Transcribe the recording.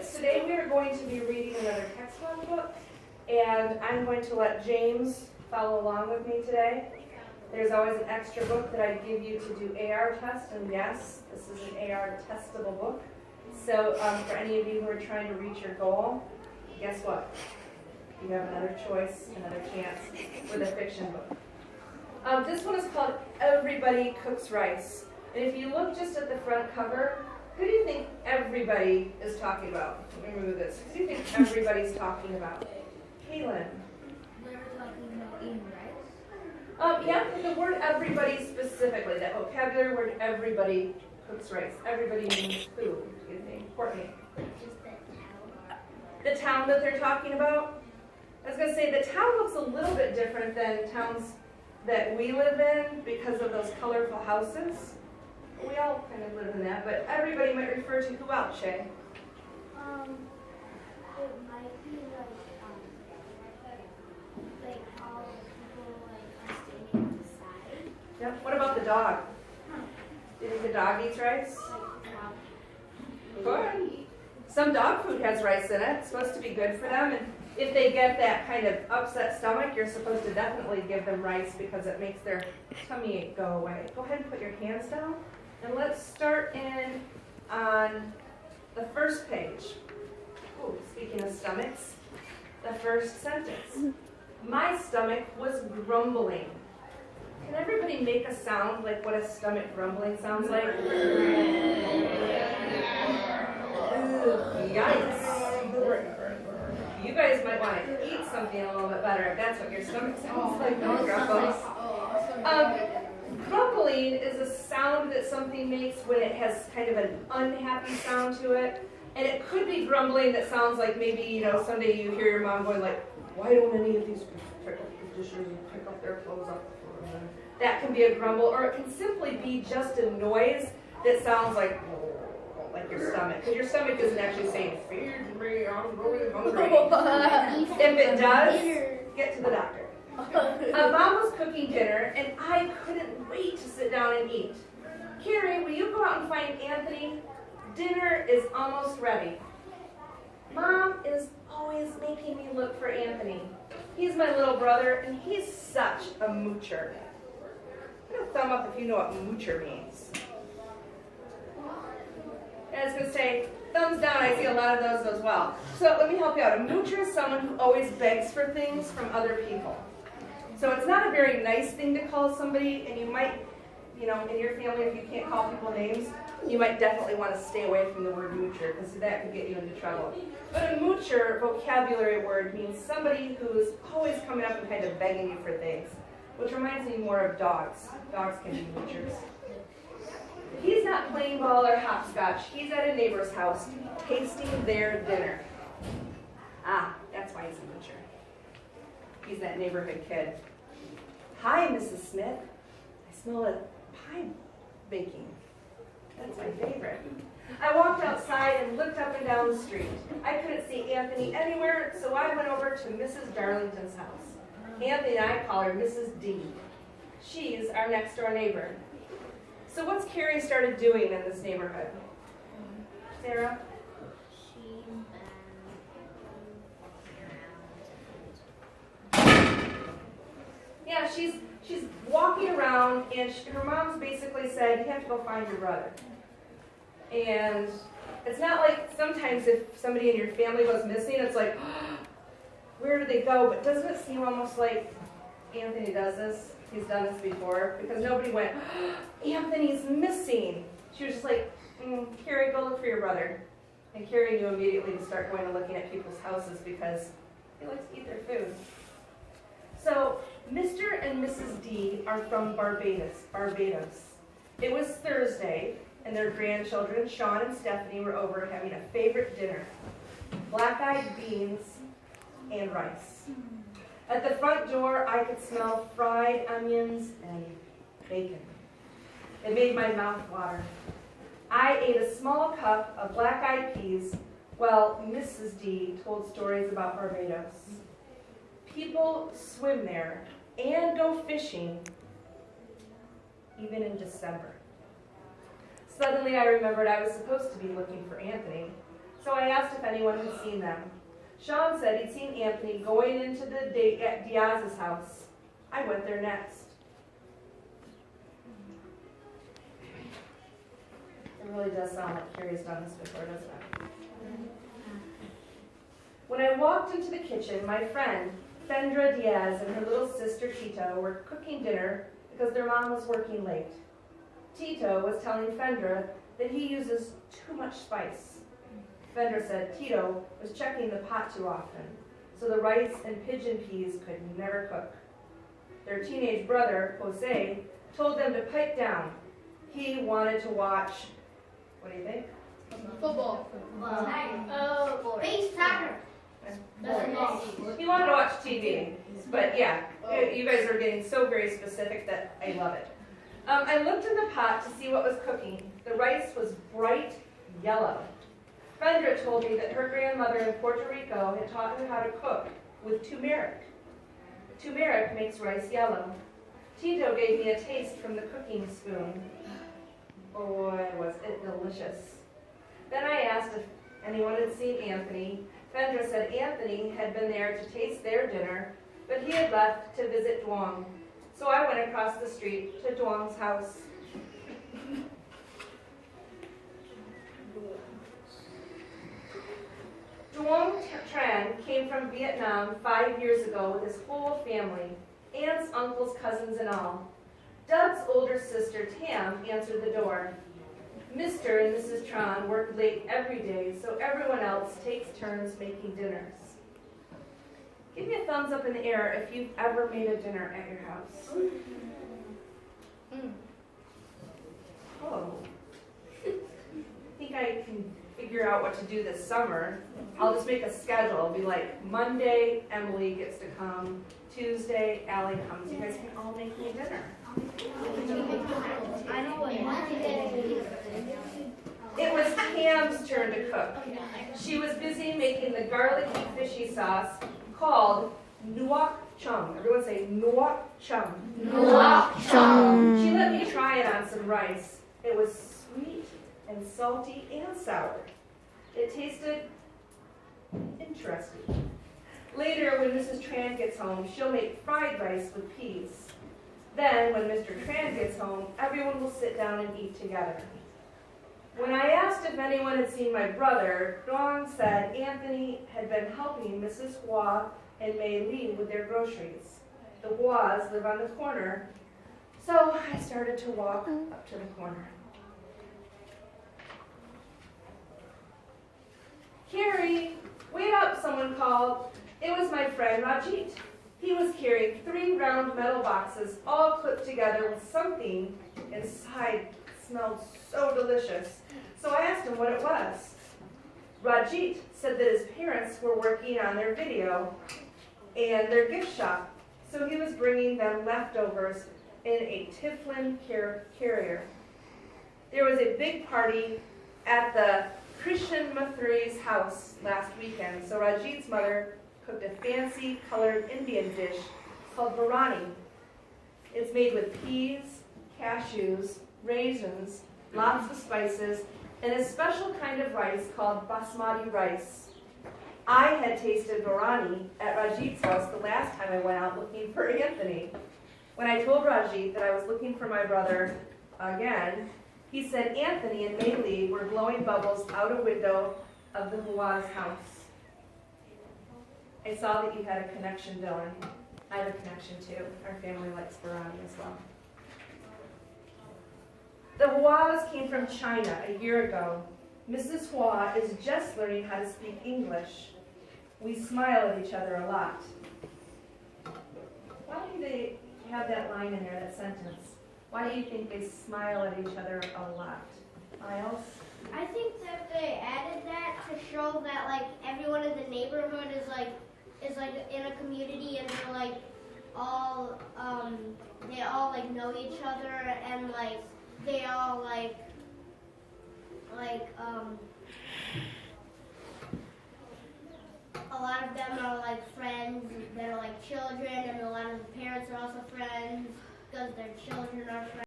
kids, today we are going to be reading another textbook book, and I'm going to let James follow along with me today. There's always an extra book that I give you to do AR test, and yes, this is an AR testable book. So for any of you who are trying to reach your goal, guess what? You have another choice, another chance with a fiction book. This one is called Everybody Cooks Rice. And if you look just at the front cover, who do you think everybody is talking about? Let me remove this. Who do you think everybody's talking about? Kaylin. They're talking about eating rice? Yeah, the word everybody specifically, that vocabulary word everybody cooks rice. Everybody means who, do you think? Courtney. Just the town. The town that they're talking about? I was going to say the town looks a little bit different than towns that we live in because of those colorful houses. We all kind of live in that, but everybody might refer to who else, Shay? It might be like all people are standing on the side. Yep. What about the dog? Do you think the dog eats rice? Good. Some dog food has rice in it. It's supposed to be good for them, and if they get that kind of upset stomach, you're supposed to definitely give them rice because it makes their tummy ache go away. Go ahead and put your hands down. And let's start in on the first page. Ooh, speaking of stomachs, the first sentence. My stomach was grumbling. Can everybody make a sound like what a stomach grumbling sounds like? Ooh, yikes. You guys might want to eat something a little bit better if that's what your stomach sounds like. Grumbling is a sound that something makes when it has kind of an unhappy sound to it. And it could be grumbling that sounds like maybe, someday you hear your mom going like, why don't any of these people pick up the dishes and pick up their clothes off the floor? That can be a grumble, or it can simply be just a noise that sounds like your stomach. Because your stomach isn't actually saying, feed me, I'm really hungry. If it does, get to the doctor. Mom was cooking dinner, and I couldn't wait to sit down and eat. Carrie, will you go out and find Anthony? Dinner is almost ready. Mom is always making me look for Anthony. He's my little brother, and he's such a moocher. Put a thumb up if you know what moocher means. And I was going to say, thumbs down, I see a lot of those as well. So let me help you out. A moocher is someone who always begs for things from other people. So it's not a very nice thing to call somebody, and you might, in your family, if you can't call people names, you might definitely want to stay away from the word moocher, because that could get you into trouble. But a moocher vocabulary word means somebody who's always coming up and kind of begging you for things, which reminds me more of dogs. Dogs can be moochers. He's not playing ball or hopscotch. He's at a neighbor's house, tasting their dinner. Ah, that's why he's a moocher. He's that neighborhood kid. Hi, Mrs. Smith. I smell a pie baking. That's my favorite. I walked outside and looked up and down the street. I couldn't see Anthony anywhere, so I went over to Mrs. Darlington's house. Anthony and I call her Mrs. D. She's our next door neighbor. So what's Carrie started doing in this neighborhood? Sarah? Yeah, she's walking around, and her mom's basically said, you have to go find your brother. And it's not like sometimes if somebody in your family goes missing, it's like, where did they go? But doesn't it seem almost like Anthony does this? He's done this before, because nobody went, Anthony's missing. She was just like, Carrie, go look for your brother. And Carrie knew immediately to start going and looking at people's houses because they like to eat their food. So Mr. and Mrs. D are from Barbados. It was Thursday, and their grandchildren, Sean and Stephanie, were over having a favorite dinner, black-eyed beans and rice. At the front door, I could smell fried onions and bacon. It made my mouth water. I ate a small cup of black-eyed peas while Mrs. D told stories about Barbados. People swim there and go fishing even in December. Suddenly I remembered I was supposed to be looking for Anthony. So I asked if anyone had seen them. Sean said he'd seen Anthony going into the Diaz's house. I went there next. It really does sound like Carrie's done this before, doesn't it? When I walked into the kitchen, my friend, Fendra Diaz, and her little sister Tito were cooking dinner because their mom was working late. Tito was telling Fendra that he uses too much spice. Fendra said Tito was checking the pot too often, so the rice and pigeon peas could never cook. Their teenage brother, Jose, told them to pipe down. He wanted to watch, what do you think? Football. Base soccer. He wanted to watch TV, but yeah, you guys are getting so very specific that I love it. I looked in the pot to see what was cooking. The rice was bright yellow. Fendra told me that her grandmother in Puerto Rico had taught her how to cook with turmeric. Turmeric makes rice yellow. Tito gave me a taste from the cooking spoon. Boy, was it delicious. Then I asked if anyone had seen Anthony. Fendra said Anthony had been there to taste their dinner, but he had left to visit Duong. So I went across the street to Duong's house. Duong Tran came from Vietnam 5 years ago with his whole family, aunts, uncles, cousins, and all. Doug's older sister, Tam, answered the door. Mr. and Mrs. Tran work late every day, so everyone else takes turns making dinners. Give me a thumbs up in the air if you've ever made a dinner at your house. Oh. I think I can figure out what to do this summer. I'll just make a schedule. It'll be like Monday, Emily gets to come. Tuesday, Allie comes. You guys can all make me dinner. I know what It was Tam's turn to cook. She was busy making the garlicky fishy sauce called nuoc chum. Everyone say nuoc chum. Nuoc chum. She let me try it on some rice. It was sweet and salty and sour. It tasted interesting. Later, when Mrs. Tran gets home, she'll make fried rice with peas. Then, when Mr. Tran gets home, everyone will sit down and eat together. When I asked if anyone had seen my brother, Duong said Anthony had been helping Mrs. Hua and Mei Li with their groceries. The Huas live on the corner, so I started to walk up to the corner. Carrie, wait up, someone called. It was my friend Rajit. He was carrying 3 round metal boxes all clipped together with something inside that smelled so delicious. So I asked him what it was. Rajit said that his parents were working on their video and their gift shop, so he was bringing them leftovers in a Tiflin carrier. There was a big party at the Christian Mathuri's house last weekend, so Rajit's mother cooked a fancy colored Indian dish called biryani. It's made with peas, cashews, raisins, lots of spices, and a special kind of rice called basmati rice. I had tasted biryani at Rajit's house the last time I went out looking for Anthony. When I told Rajit that I was looking for my brother again, he said Anthony and Mei Li were blowing bubbles out a window of the Hua's house. I saw that you had a connection, Dylan. I have a connection too. Our family likes biryani as well. The Huas came from China a year ago. Mrs. Hua is just learning how to speak English. We smile at each other a lot. Why do they have that line in there, that sentence? Why do you think they smile at each other a lot? Miles? I think that they added that to show that like everyone in the neighborhood is like in a community and they're like all they all like know each other and like they all like a lot of them are like friends that are like children and a lot of the parents are also friends because their children are friends.